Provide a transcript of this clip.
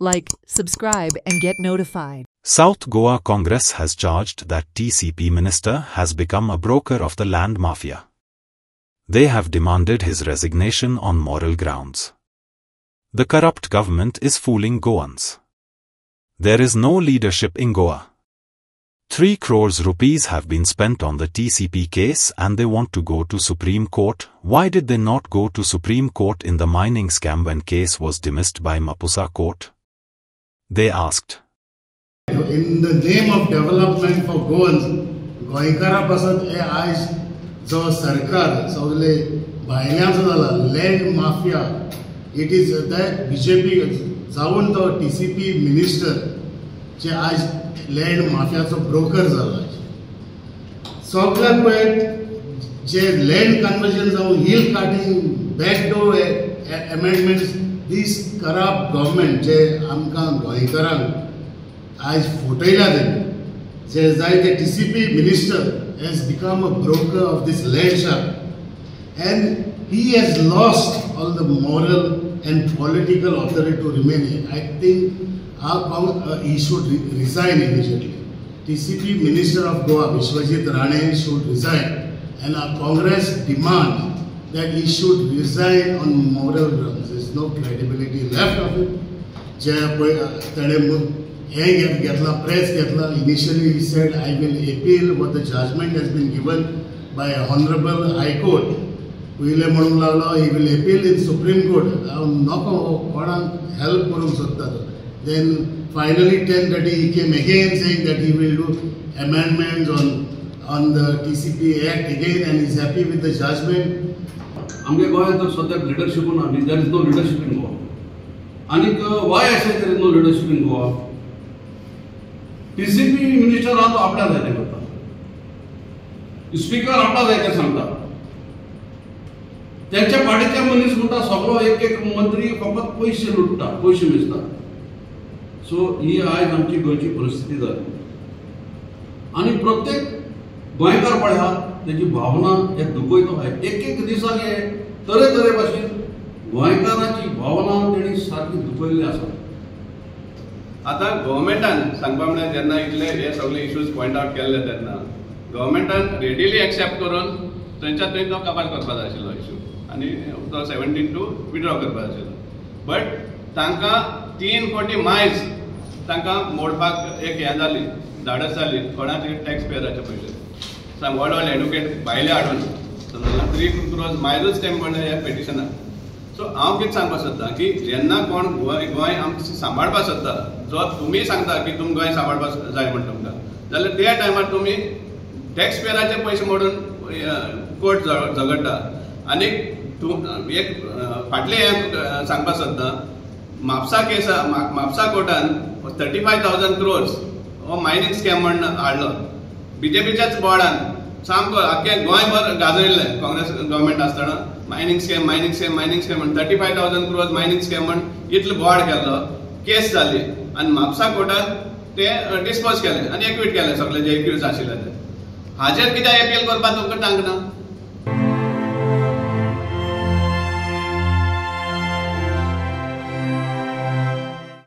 Like, subscribe and get notified. South Goa Congress has charged that TCP minister has become a broker of the land mafia. They have demanded his resignation on moral grounds. The corrupt government is fooling Goans. There is no leadership in Goa. 3 crores rupees have been spent on the TCP case and they want to go to Supreme Court. Why did they not go to Supreme Court in the mining scam when case was dismissed by Mapusa Court? They asked. In the name of development for Goans, गोंयकारा पासून हे आज जो सरकार सगळे भायल्यांचो जाला land mafia it is that BJP जावन तो TCP minister जे आज land माफियाचो broker जाला सगळ्यात पयलीं जे लँड कन्वर्जन जावन हिल काटिंग बॅकडोर अमेंडमेंट्स दीस करप्ट गव्हर्मेंट जे आमकां गोंयकारांक आज फटयला जे जाय TCP minister has become a broker of this land shark and he has lost all the moral and political authority to remain here. I think he should resign immediately. TCP minister of Goa, Vishwajit Rane, should resign and our Congress demands that he should resign on moral grounds. There is no credibility left of it. Initially he said, I will appeal what the judgment has been given by a Honorable High Court. He will appeal in Supreme Court. Then finally 10:30 he came again saying that he will do amendments on the TCP Act again and is happy with the judgment. Leadership there is no leadership in Goa. And why I say there is no leadership in Goa? TCP minister हा तो आपल्या जायते करता, speaker आपला जायते सांगता, त्यांच्या पाठीचे मनीस म्हणता सगळो एक मंत्री फकत पैसे लुटता, पैसे मिळता. सो ही आज आमची गोयची परिस्थिती जाली आणि प्रत्येक गोंयकार पळया त्याची भावना एक दुखयतो आहे. एक दिसाक हे तरे भाशेन गोंयकारांची भावना तेणी सारकी दुखयल्ली आसा. आता गव्हर्मेंटान सांगपा म्हळ्यार जेन्ना इतले हे सगळे इश्यूज पॉयंट आउट केल्ले तेन्ना गव्हर्मेंटान रेडिली एक्सेप्ट करून थंयच्या थंय तो कपाल करपा जाय आशिल्लो इश्यू आनी तो 17 टू विड्रॉ करपा जाय आशिल्लो. बट तांकां 3 कोटी मायल्स तांकां मोडपाक एक हें जाली, धाडस जाली कोणाचे टॅक्स पेयराचे पयशे व्हड व्हड एडुकेट भायले हाडून 3 crores मायल्स ते म्हणले ह्या पेटिशनाक. सो हांव कितें सांगपा सोदतां की जेन्ना कोण गोंय आमकां सांबाळपा सोदता, जो तुमी सांगता की तुमी गोंय सांबाळपा जाय म्हण तुमकां, जाल्यार त्या टायमार तुमी टॅक्स पेयराचे पयशे मोडून कोर्ट झगडटा. आनी एक फाटलें हें सांगपा सोदतां, म्हापसा कोर्टान 35,000 crores हो मायनींग स्कॅम म्हण हाडलो. बीजेपीच्याच बोर्डान सामको आख्खें गोंयभर गाजयल्लें काँग्रेस गव्हर्मेंट आसतना मायनींग स्कॅम म्हण 35,000 crores मायनींग स्कॅम म्हण इतलो बोर्ड केल्लो, केस जाली आनी म्हापसा कोर्टान ते डिस्पोज केले आनी एक्विट केले सगळे जे एक्यूज आशिल्ले ते. हाचेर कित्याक अपील करपाक तुमकां टांगना?